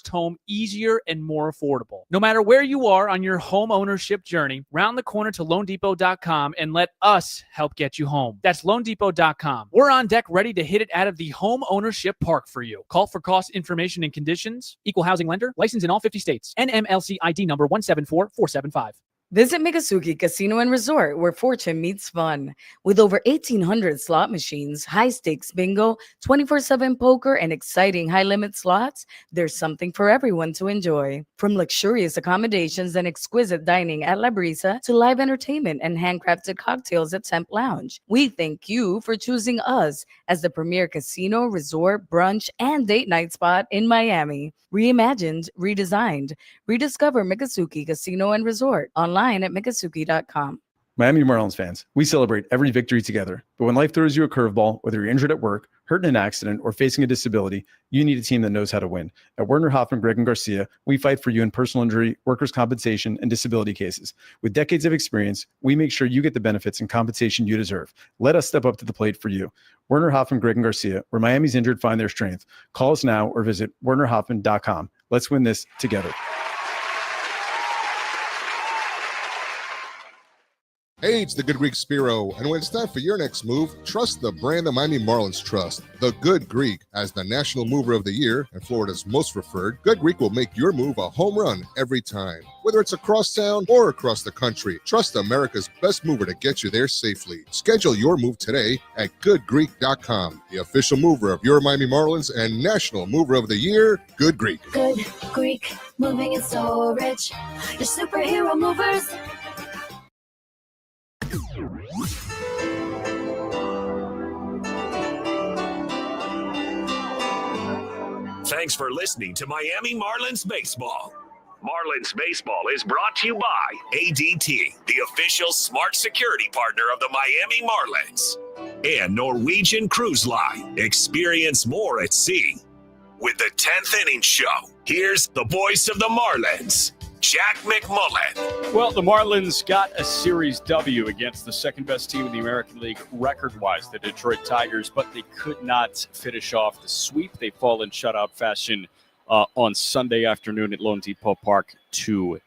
first home easier and more affordable. No matter where you are on your home ownership journey, round the corner to loandepot.com and let us help get you home. That's loandepot.com. We're on deck ready to hit it out of the home ownership park for you. Call for cost information and conditions. Equal housing lender. Licensed in all 50 states. NMLC ID number 174475. Visit Miccosukee Casino and Resort, where fortune meets fun. With over 1,800 slot machines, high-stakes bingo, 24/7 poker, and exciting high-limit slots, there's something for everyone to enjoy. From luxurious accommodations and exquisite dining at La Brisa to live entertainment and handcrafted cocktails at Temp Lounge, we thank you for choosing us as the premier casino, resort, brunch, and date night spot in Miami. Reimagined, redesigned. Rediscover Miccosukee Casino and Resort online at miccosukee.com. Miami Marlins fans, we celebrate every victory together. But when life throws you a curveball, whether you're injured at work, hurt in an accident, or facing a disability, you need a team that knows how to win. At Werner Hoffman, Greg, and Garcia, we fight for you in personal injury, workers' compensation, and disability cases. With decades of experience, we make sure you get the benefits and compensation you deserve. Let us step up to the plate for you. Werner Hoffman, Greg, and Garcia, where Miami's injured find their strength. Call us now or visit wernerhoffman.com. Let's win this together. Hey, it's the Good Greek Spiro, and when it's time for your next move, trust the brand the Miami Marlins trust. The Good Greek, as the National Mover of the Year and Florida's most preferred, Good Greek will make your move a home run every time. Whether it's across town or across the country, trust America's best mover to get you there safely. Schedule your move today at goodgreek.com. The official mover of your Miami Marlins and National Mover of the Year, Good Greek. Good Greek, moving and storage. Your superhero movers. Thanks for listening to Miami Marlins Baseball. Marlins Baseball is brought to you by ADT, the official smart security partner of the Miami Marlins, and Norwegian Cruise Line. Experience more at sea. With the 10th Inning Show, here's the voice of the Marlins, Jack McMullen. Well, the Marlins got a Series W against the second-best team in the American League record-wise, the Detroit Tigers, but they could not finish off the sweep. They fall in shutout fashion on Sunday afternoon at Lone Depot Park 2-0.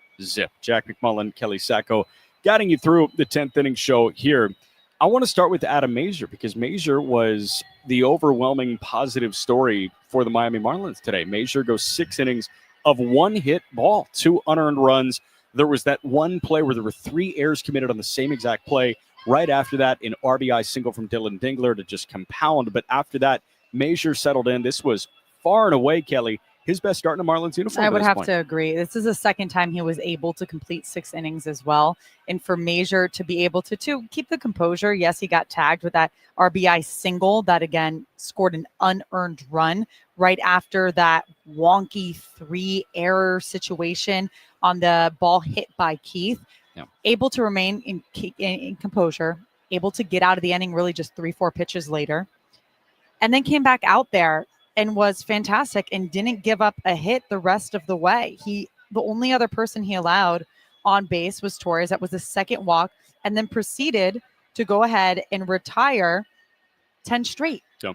Jack McMullen, Kelly Sacco, guiding you through the 10th Inning Show here. I want to start with Adam Mazur because Mazur was the overwhelming positive story for the Miami Marlins today. Mazur goes 6 innings of one hit ball, 2 unearned runs. There was that one play where there were 3 errors committed on the same exact play. Right after that, an RBI single from Dylan Dingler to just compound. But after that, Mazur settled in. This was far and away, Kelly, his best start in a Marlins uniform. I would have to agree. This is the second time he was able to complete 6 innings as well. And for Mazur to be able to keep the composure. Yes, he got tagged with that RBI single that, again, scored an unearned run right after that wonky 3 error situation on the ball hit by Keith. Yeah. Able to remain in composure, able to get out of the inning really just 3-4 pitches later. And then came back out there and was fantastic and didn't give up a hit the rest of the way. The only other person he allowed on base was Torres. That was the second walk, and then proceeded to go ahead and retire 10 straight. Yeah.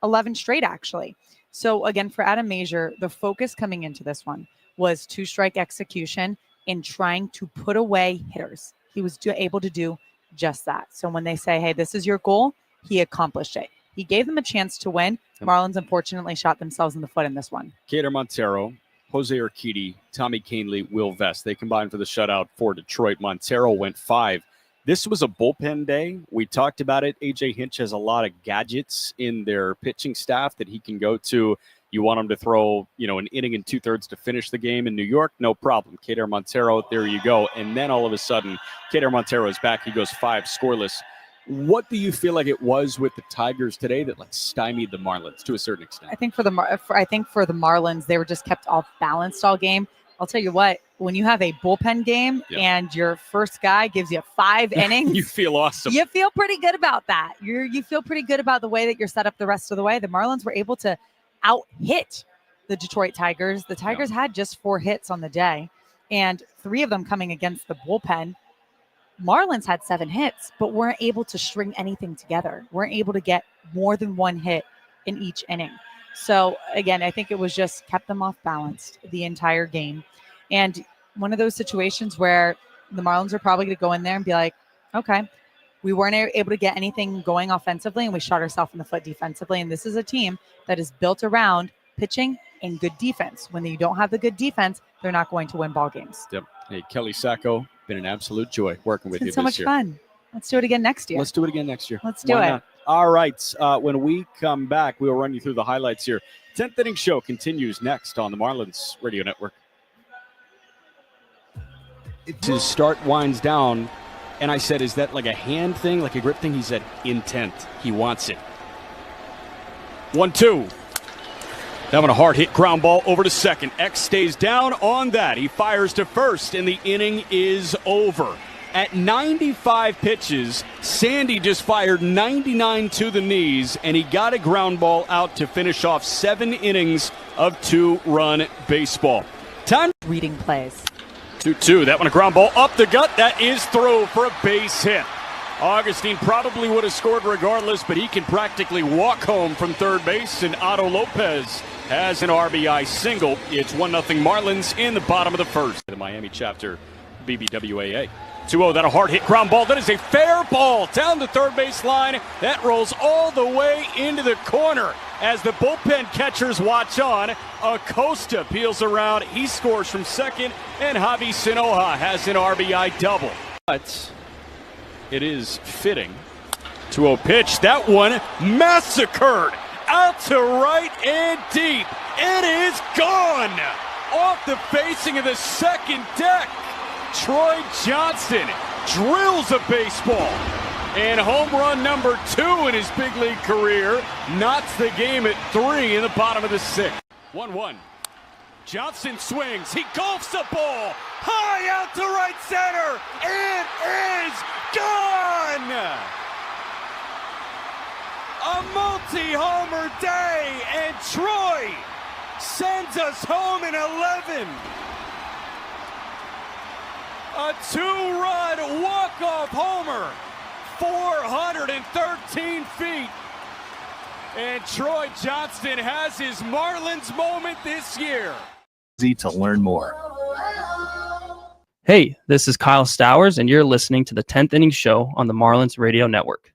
11 straight, actually. So again, for Adam Mazur, the focus coming into this one was 2-strike execution and trying to put away hitters. He was able to do just that. So when they say, hey, this is your goal, he accomplished it. He gave them a chance to win. Marlins, unfortunately, shot themselves in the foot in this one. Kader Montero, Jose Urquidy, Tommy Kahnle, Will Vest. They combined for the shutout for Detroit. Montero went 5. This was a bullpen day. We talked about it. A.J. Hinch has a lot of gadgets in their pitching staff that he can go to. You want him to throw, an inning and 2/3 to finish the game in New York? No problem. Kader Montero, there you go. And then all of a sudden, Kader Montero is back. He goes 5 scoreless. What do you feel like it was with the Tigers today that stymied the Marlins to a certain extent? I think for the Marlins, they were just kept off balanced all game. I'll tell you what, when you have a bullpen game and your first guy gives you 5 innings, you feel awesome. You feel pretty good about that. You feel pretty good about the way that you're set up the rest of the way. The Marlins were able to out-hit the Detroit Tigers. The Tigers had just 4 hits on the day, and 3 of them coming against the bullpen. Marlins had 7 hits, but weren't able to string anything together. Weren't able to get more than 1 hit in each inning. So again, I think it was just kept them off balance the entire game. And one of those situations where the Marlins are probably going to go in there and be like, okay, we weren't able to get anything going offensively, and we shot ourselves in the foot defensively. And this is a team that is built around pitching and good defense. When you don't have the good defense, they're not going to win ball games. Yep. Hey, Kelly Sacco, been an absolute joy working with you It's been this so year. much fun. Let's do it again next year. Let's do it again next year. Let's do Why it. not? All right. When we come back, we'll run you through the highlights here. 10th inning show continues next on the Marlins Radio Network. His start winds down, and I said, is that like a hand thing, like a grip thing? He said, intent. He wants it. 1-2. Having a hard hit ground ball over to second. X stays down on that. He fires to first, and the inning is over. At 95 pitches, Sandy just fired 99 to the knees, and he got a ground ball out to finish off 7 innings of 2-run baseball. Time. Reading plays. 2-2. That one a ground ball up the gut. That is through for a base hit. Augustine probably would have scored regardless, but he can practically walk home from third base, and Otto Lopez has an RBI single. It's 1-0 Marlins in the bottom of the first. The Miami chapter BBWAA. 2-0, that a hard hit ground ball. That is a fair ball down the third base line. That rolls all the way into the corner. As the bullpen catchers watch on, Acosta peels around. He scores from second, and Javi Sinoja has an RBI double. But it is fitting. 2-0 pitch. That one massacred. Out to right and deep. It is gone. Off the facing of the second deck. Troy Johnston drills a baseball. And home run number 2 in his big league career knots the game at 3 in the bottom of the 6th. 1-1. Johnston swings. He golfs the ball high out to right center. It is gone. A multi-homer day, and Troy sends us home in 11. A 2-run walk-off homer, 413 feet. And Troy Johnston has his Marlins moment this year. To learn more. Hey, this is Kyle Stowers, and you're listening to the 10th Inning Show on the Marlins Radio Network.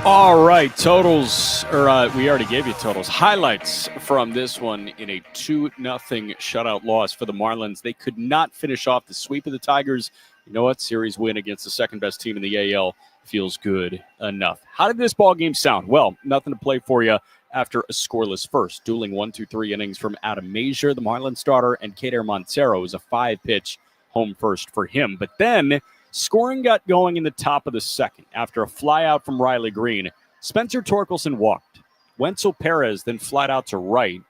All right, totals, we already gave you totals. Highlights from this one in a 2-0 shutout loss for the Marlins. They could not finish off the sweep of the Tigers. You know what? Series win against the second-best team in the AL feels good enough. How did this ball game sound? Well, nothing to play for you after a scoreless first. Dueling 1-2-3 innings from Adam Mazier, the Marlins starter, and Kader Montero was a 5-pitch home first for him. But then scoring got going in the top of the second after a flyout from Riley Green. Spencer Torkelson walked. Wenzel Perez then flat out to right.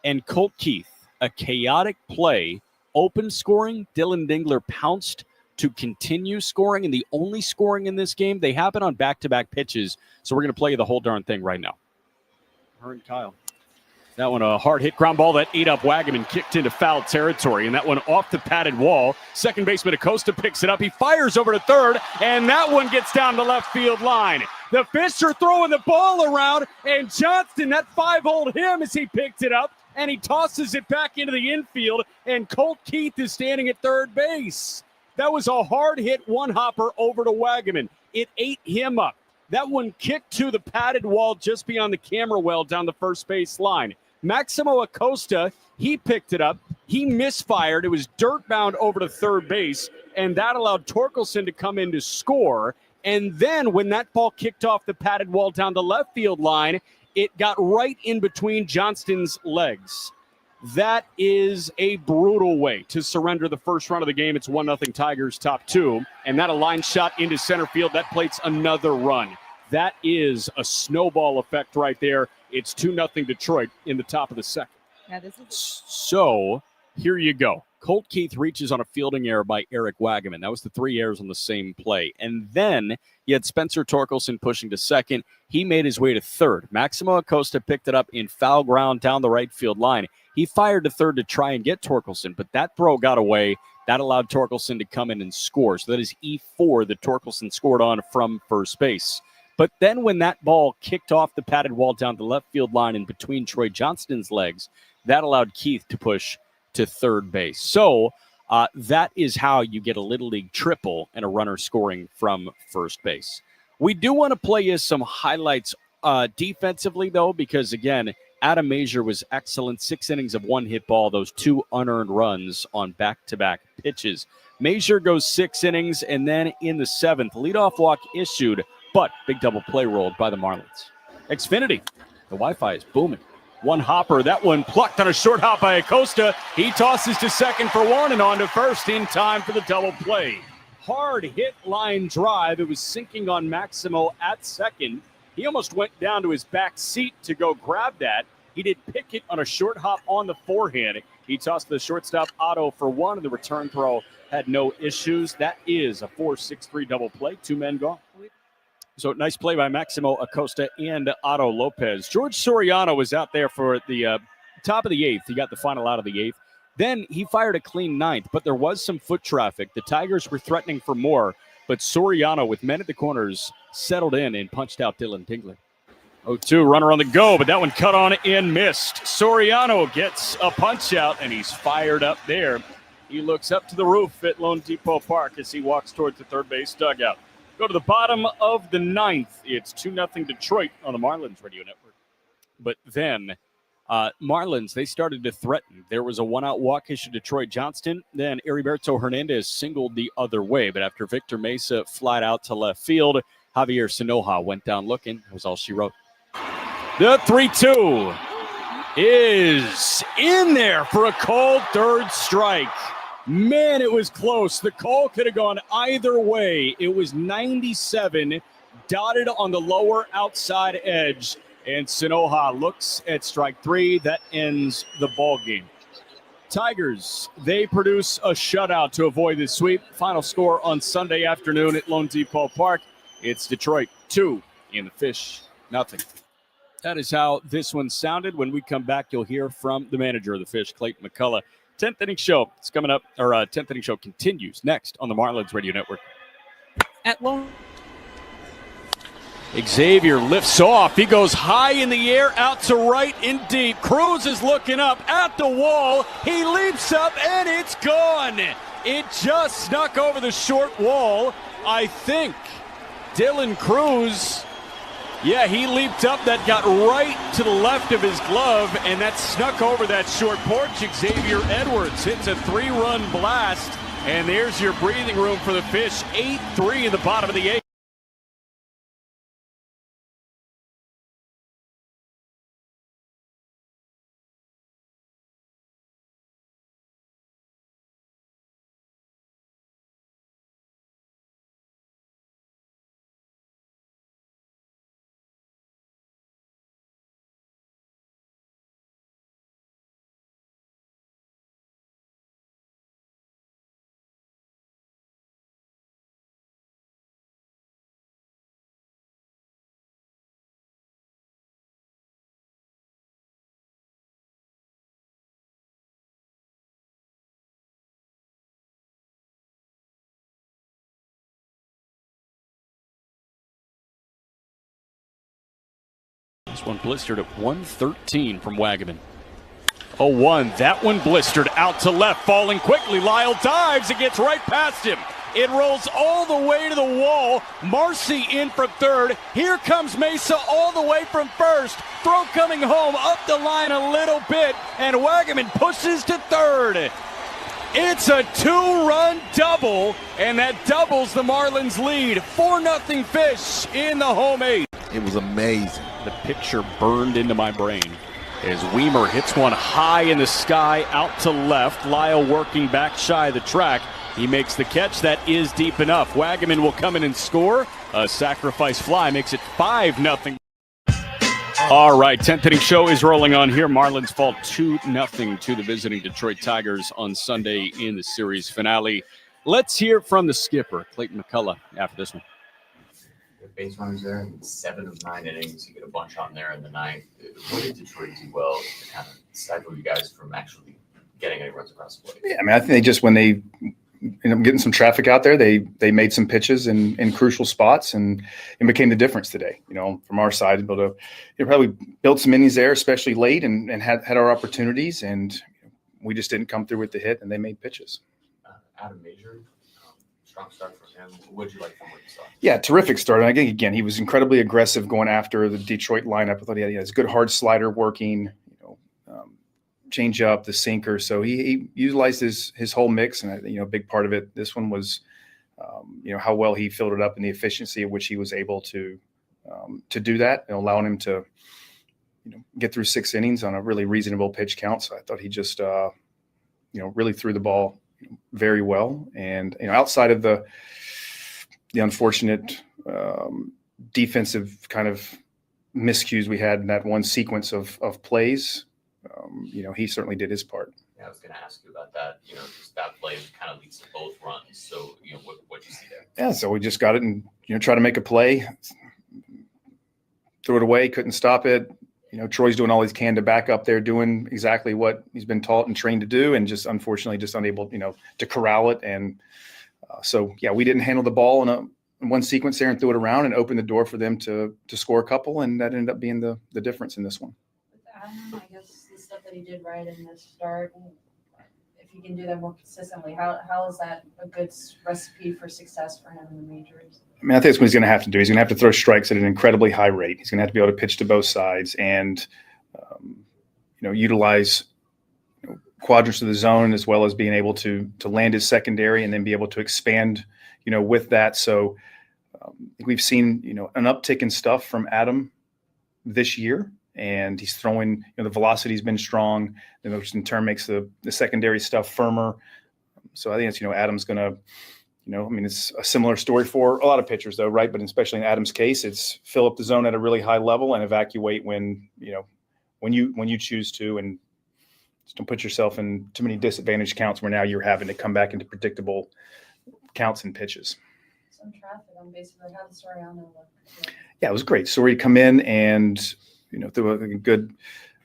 And Colt Keith, a chaotic play, opened scoring. Dylan Dingler pounced to continue scoring. And the only scoring in this game, they happen on back-to-back pitches. So we're going to play you the whole darn thing right now. Her and Kyle. That one, a hard hit ground ball that ate up Wagaman, kicked into foul territory, and that one off the padded wall. Second baseman Acosta picks it up. He fires over to third, and that one gets down the left field line. The Fish are throwing the ball around, and Johnston, that 5-holed him as he picked it up, and he tosses it back into the infield, and Colt Keith is standing at third base. That was a hard hit one-hopper over to Wagaman. It ate him up. That one kicked to the padded wall just beyond the camera well down the first base line. Maximo Acosta, he picked it up. He misfired. It was dirt bound over to third base, and that allowed Torkelson to come in to score. And then when that ball kicked off the padded wall down the left field line, it got right in between Johnston's legs. That is a brutal way to surrender the first run of the game. It's 1-0 Tigers, top 2. And that a line shot into center field. That plates another run. That is a snowball effect right there. It's 2-0 Detroit in the top of the second. Yeah, this is So here you go. Colt Keith reaches on a fielding error by Eric Wagaman. That was the 3 errors on the same play. And then you had Spencer Torkelson pushing to second. He made his way to third. Maximo Acosta picked it up in foul ground down the right field line. He fired to third to try and get Torkelson, but that throw got away. That allowed Torkelson to come in and score. So that is E4 that Torkelson scored on from first base. But then when that ball kicked off the padded wall down the left field line in between Troy Johnston's legs, that allowed Keith to push to third base. So that is how you get a Little League triple and a runner scoring from first base. We do want to play you some highlights defensively, though, because, again, Adam Mazur was excellent. 6 innings of one-hit ball, those 2 unearned runs on back-to-back pitches. Mazur goes 6 innings, and then in the 7th, leadoff walk issued, but big double play rolled by the Marlins. Xfinity, the Wi-Fi is booming. One hopper, that one plucked on a short hop by Acosta. He tosses to second for 1 and on to first in time for the double play. Hard hit line drive. It was sinking on Maximo at second. He almost went down to his back seat to go grab that. He did pick it on a short hop on the forehand. He tossed the shortstop Otto for 1, and the return throw had no issues. That is a 4-6-3 double play. 2 men gone. So nice play by Maximo Acosta and Otto Lopez. George Soriano was out there for the top of the 8th. He got the final out of the 8th. Then he fired a clean 9th, but there was some foot traffic. The Tigers were threatening for more, but Soriano, with men at the corners, settled in and punched out Dylan Dingley. 0-2, runner on the go, but that one cut on and missed. Soriano gets a punch out, and he's fired up there. He looks up to the roof at Lone Depot Park as he walks towards the third base dugout. Go to the bottom of the 9th. It's 2-0 Detroit on the Marlins radio network. But then Marlins, they started to threaten. There was a one-out walk issue to Troy Johnston. Then Heriberto Hernandez singled the other way. But after Victor Mesa flied out to left field, Javier Sinoja went down looking. That was all she wrote. The 3-2 is in there for a called third strike. Man, it was close. The call could have gone either way. It was 97, dotted on the lower outside edge. And Sinoja looks at strike 3. That ends the ball game. Tigers, they produce a shutout to avoid the sweep. Final score on Sunday afternoon at Lone Depot Park. It's Detroit 2 in the Fish 0. That is how this one sounded. When we come back, you'll hear from the manager of the Fish, Clayton McCullough. 10th inning show. It's coming up, or 10th inning show continues next on the Marlins Radio Network. At Lone Xavier lifts off. He goes high in the air, out to right and deep. Cruz is looking up at the wall. He leaps up, and it's gone. It just snuck over the short wall. I think Dylan Cruz, yeah, he leaped up. That got right to the left of his glove, and that snuck over that short porch. Xavier Edwards hits a 3-run blast, and there's your breathing room for the Fish. 8-3 in the bottom of the 8th. This one blistered at 113 from Wagaman. 0-1. That one blistered out to left, falling quickly. Lyle dives. It gets right past him. It rolls all the way to the wall. Marcy in from third. Here comes Mesa all the way from first. Throw coming home, up the line a little bit, and Wagaman pushes to third. It's a 2-run double, and that doubles the Marlins lead. 4-0 Fish in the home 8. It was amazing. The picture burned into my brain as Weimer hits one high in the sky out to left. Lyle working back shy of the track. He makes the catch. That is deep enough. Wagaman will come in and score. A sacrifice fly makes it 5-0. All right, 10th inning show is rolling on here. Marlins fall 2-0 to the visiting Detroit Tigers on Sunday in the series finale. Let's hear from the skipper, Clayton McCullough, after this one. Base runners there in 7 of 9 innings. You get a bunch on there in the 9th. What did Detroit do well to kind of stifle you guys from actually getting any runs across the plate? Yeah, I mean, I think they just when they getting some traffic out there. They made some pitches in crucial spots and became the difference today. From our side, able to probably build some innings there, especially late, and had our opportunities, and we just didn't come through with the hit, and they made pitches. Adam Major, strong start from him. What did you like from what you saw? Yeah, terrific start. And again, he was incredibly aggressive going after the Detroit lineup. I thought he had his good hard slider working, change up, the sinker. So he utilized his whole mix, and a big part of it. This one was, how well he filled it up and the efficiency at which he was able to do that, allowing him to, get through 6 innings on a really reasonable pitch count. So I thought he just, really threw the ball very well. And outside of the unfortunate defensive kind of miscues we had in that one sequence of plays, he certainly did his part. Yeah, I was going to ask you about that. Just that play kind of leads to both runs. So, what you see there? Yeah, so we just got it and try to make a play, threw it away, couldn't stop it. Troy's doing all he can to back up there, doing exactly what he's been taught and trained to do, and just unfortunately just unable, to corral it. And we didn't handle the ball in one sequence there and threw it around and opened the door for them to score a couple, and that ended up being the difference in this one. With Adam, I guess the stuff that he did right in the start, if he can do that more consistently, how is that a good recipe for success for him in the majors? I mean, I think that's what he's going to have to do. He's going to have to throw strikes at an incredibly high rate. He's going to have to be able to pitch to both sides and, utilize quadrants of the zone, as well as being able to land his secondary and then be able to expand, with that. So we've seen, an uptick in stuff from Adam this year, and he's throwing, the velocity's been strong, which in turn makes the secondary stuff firmer. So I think it's, Adam's going to, it's a similar story for a lot of pitchers though, right? But especially in Adam's case, it's fill up the zone at a really high level and evacuate when you choose to, and just don't put yourself in too many disadvantaged counts where now you're having to come back into predictable counts and pitches. Some traffic on basically how the Soriano looked. Yeah, it was great. Sori come in and, through a good,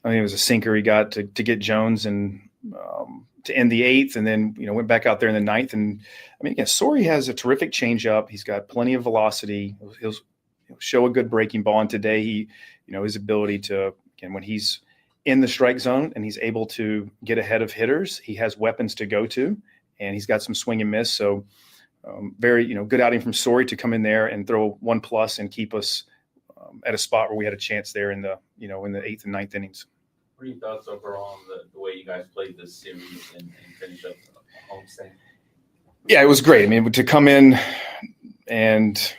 I think it was a sinker he got to get Jones and to end the 8th, and then, went back out there in the 9th. And I mean, again, Sori has a terrific changeup. He's got plenty of velocity. He'll show a good breaking ball. And today he, his ability to, again, when he's in the strike zone and he's able to get ahead of hitters, he has weapons to go to, and he's got some swing and miss. So very, good outing from Sori to come in there and throw 1+ and keep us at a spot where we had a chance there in the, in the 8th and 9th innings. What are your thoughts overall on the way you guys played this series and finish up a homestand? Yeah, it was great. I mean, to come in and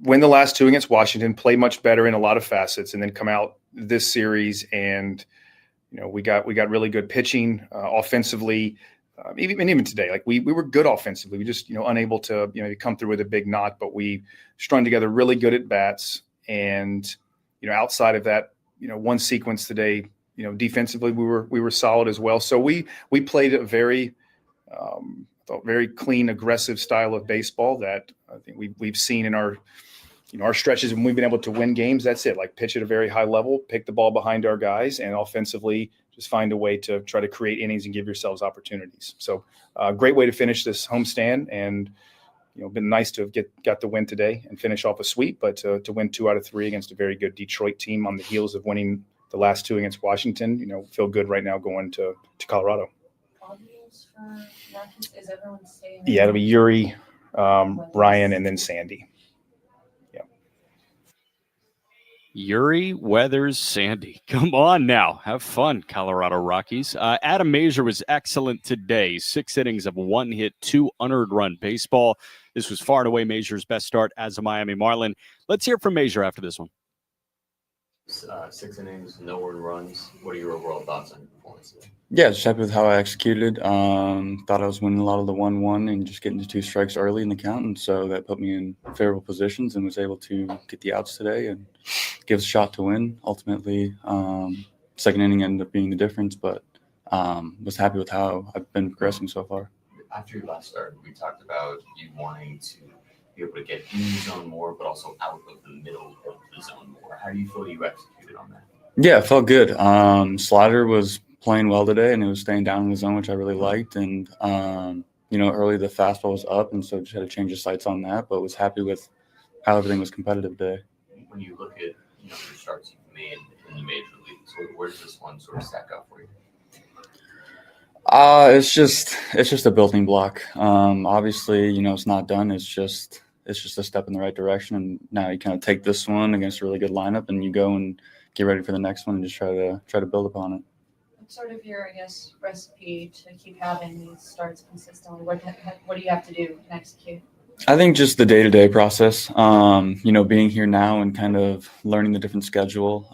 win the last 2 against Washington, play much better in a lot of facets, and then come out this series and, we got really good pitching offensively. Even today, like we were good offensively. We just, unable to, come through with a big knock, but we strung together really good at bats. And, outside of that, one sequence today, defensively, we were solid as well. So we played a very clean, aggressive style of baseball that I think we've seen in our stretches when we've been able to win games. That's it. Like pitch at a very high level, pick the ball behind our guys, and offensively just find a way to try to create innings and give yourselves opportunities. So great way to finish this homestand, and been nice to have got the win today and finish off a sweep, but to win 2 out of 3 against a very good Detroit team on the heels of winning the last 2 against Washington, feel good right now going to Colorado. Obvious for Rockies? Is everyone staying? Yeah, it'll be Yuri, Ryan, and then Sandy. Yuri, Weathers, Sandy. Come on now. Have fun, Colorado Rockies. Adam Major was excellent today. 6 innings of 1 hit, 2 unearned run baseball. This was far and away Major's best start as a Miami Marlin. Let's hear from Major after this one. 6 innings, no earned runs. What are your overall thoughts on your performance today? Yeah, just happy with how I executed. Thought I was winning a lot of the 1-1 and just getting to 2 strikes early in the count, and so that put me in favorable positions and was able to get the outs today and give us a shot to win. Ultimately, second inning ended up being the difference, but was happy with how I've been progressing so far. After your last start, we talked about you wanting to be able to get in the zone more, but also out of the middle of the zone more. How do you feel you executed on that? Yeah, it felt good. Slider was playing well today, and it was staying down in the zone, which I really liked. And, early the fastball was up, and so just had to change the sights on that, but was happy with how everything was competitive today. When you look at your starts you've made in the major leagues, where does this one sort of stack up for you? It's just a building block. Obviously, it's not done. It's just a step in the right direction. And now you kind of take this one against a really good lineup, and you go and get ready for the next one and just try to build upon it. What's sort of your, recipe to keep having these starts consistently? What do you have to do and execute? I think just the day-to-day process. Being here now and kind of learning the different schedule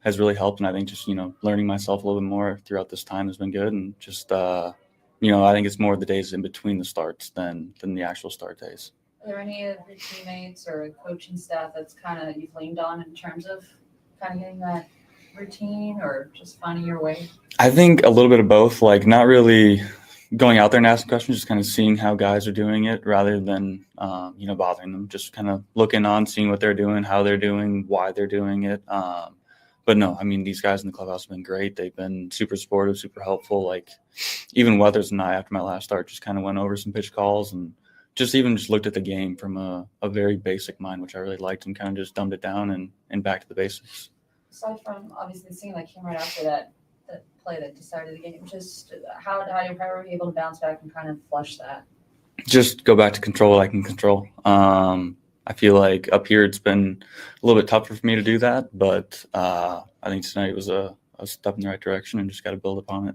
has really helped. And I think just learning myself a little bit more throughout this time has been good. And just I think it's more the days in between the starts than the actual start days. Are there any of your teammates or coaching staff that's kind of you've leaned on in terms of kind of getting that routine or just finding your way? I think a little bit of both, like not really going out there and asking questions, just kind of seeing how guys are doing it rather than, bothering them, just kind of looking on, seeing what they're doing, how they're doing, why they're doing it. But no, I mean, these guys in the clubhouse have been great. They've been super supportive, super helpful. Like even Weathers and I, after my last start, just kind of went over some pitch calls and just looked at the game from a very basic mind, which I really liked, and kind of just dumbed it down and back to the basics. Aside from obviously the scene that came right after that play that decided the game, just how were you able to bounce back and kind of flush that? Just go back to control what I can control. I feel like up here it's been a little bit tougher for me to do that, but I think tonight was a step in the right direction and just got to build upon it.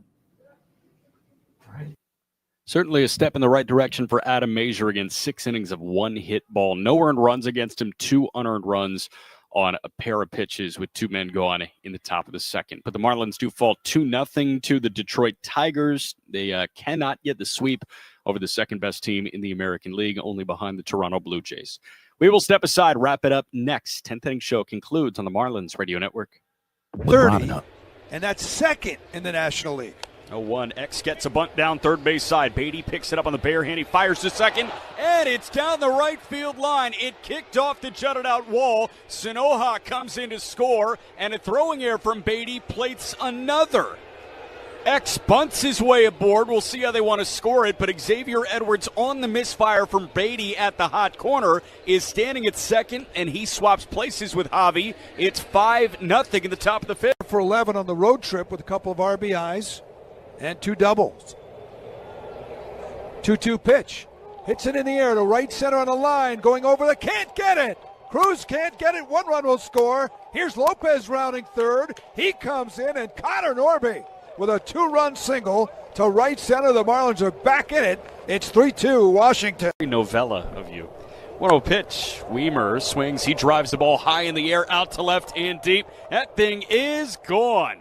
Certainly a step in the right direction for Adam Mazur against 6 innings of 1 hit ball. No earned runs against him, 2 unearned runs on a pair of pitches with 2 men gone in the top of the second. But the Marlins do fall 2-0 to the Detroit Tigers. They cannot get the sweep over the second-best team in the American League, only behind the Toronto Blue Jays. We will step aside, wrap it up next. 10th Inning Show concludes on the Marlins Radio Network. 30, and that's second in the National League. 0-1. X gets a bunt down third base side. Beatty picks it up on the bare hand. He fires to second, and it's down the right field line. It kicked off the jutted out wall. Sanoha comes in to score, and a throwing error from Beatty plates another. X bunts his way aboard. We'll see how they want to score it, but Xavier Edwards on the misfire from Beatty at the hot corner is standing at second, and he swaps places with Javi. It's 5-0 in the top of the fifth. For 11 on the road trip with a couple of RBIs and 2 doubles. 2-2 pitch. Hits it in the air to right center on the line. Going over the, can't get it. Cruz can't get it. 1 run will score. Here's Lopez rounding third. He comes in, and Connor Norby with a 2-run single to right center. The Marlins are back in it. It's 3-2 Washington. Novella of you. 1-0 pitch. Weimer swings. He drives the ball high in the air, out to left and deep. That thing is gone.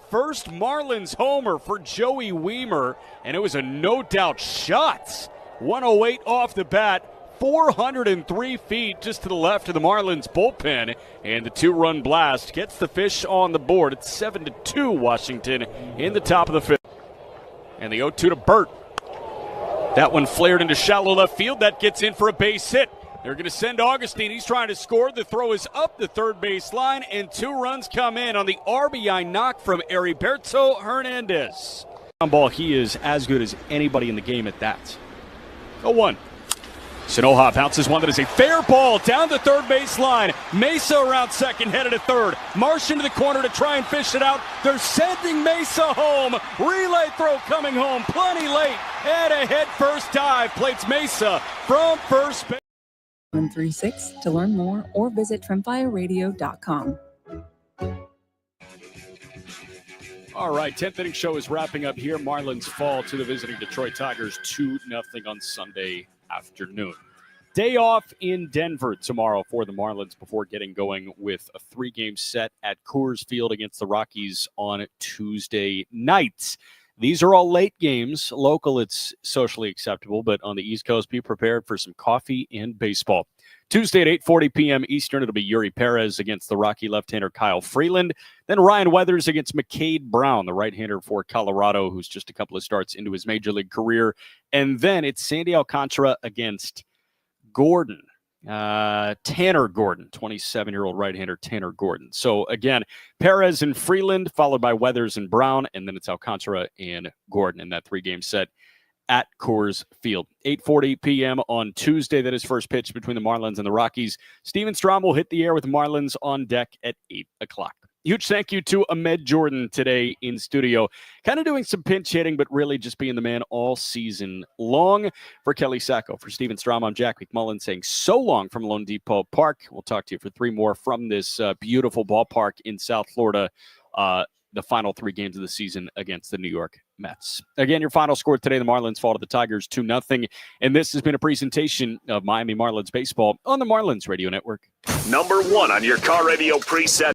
First Marlins homer for Joey Weimer, and it was a no-doubt shot. 108 off the bat. 403 feet just to the left of the Marlins bullpen, and the 2-run blast gets the fish on the board. It's 7-2 Washington in the top of the fifth. And the 0-2 to Burt. That one flared into shallow left field. That gets in for a base hit. They're going to send Augustine. He's trying to score. The throw is up the third base line, and 2 runs come in on the RBI knock from Heriberto Hernandez. On ball, he is as good as anybody in the game at that. 0-1. Sanoha bounces one that is a fair ball down the third base line. Mesa around second, headed to third. Marsh into the corner to try and fish it out. They're sending Mesa home. Relay throw coming home plenty late. And a head first dive plates Mesa from first base. 136 to learn more or visit trimfireradio.com. All right, 10th Inning Show is wrapping up here. Marlins fall to the visiting Detroit Tigers 2-0 on Sunday afternoon. Day off in Denver tomorrow for the Marlins before getting going with a 3-game set at Coors Field against the Rockies on Tuesday night. These are all late games. Local, it's socially acceptable, but on the East Coast, be prepared for some coffee and baseball. Tuesday at 8:40 p.m. Eastern, it'll be Yuri Perez against the Rocky left-hander Kyle Freeland. Then Ryan Weathers against McCade Brown, the right-hander for Colorado, who's just a couple of starts into his major league career. And then it's Sandy Alcantara against Gordon. Tanner Gordon, 27-year-old right-hander Tanner Gordon. So, again, Perez and Freeland, followed by Weathers and Brown, and then it's Alcantara and Gordon in that 3-game set at Coors Field. 8:40 p.m. on Tuesday. That is first pitch between the Marlins and the Rockies. Steven Strom will hit the air with the Marlins on deck at 8 o'clock. Huge thank you to Ahmed Jordan today in studio. Kind of doing some pinch hitting, but really just being the man all season long. For Kelly Sacco, for Steven Strom, I'm Jack McMullen saying so long from Lone Depot Park. We'll talk to you for 3 more from this beautiful ballpark in South Florida. The final 3 games of the season against the New York Mets. Again, your final score today, the Marlins fall to the Tigers 2-0. And this has been a presentation of Miami Marlins baseball on the Marlins Radio Network. Number 1 on your car radio preset.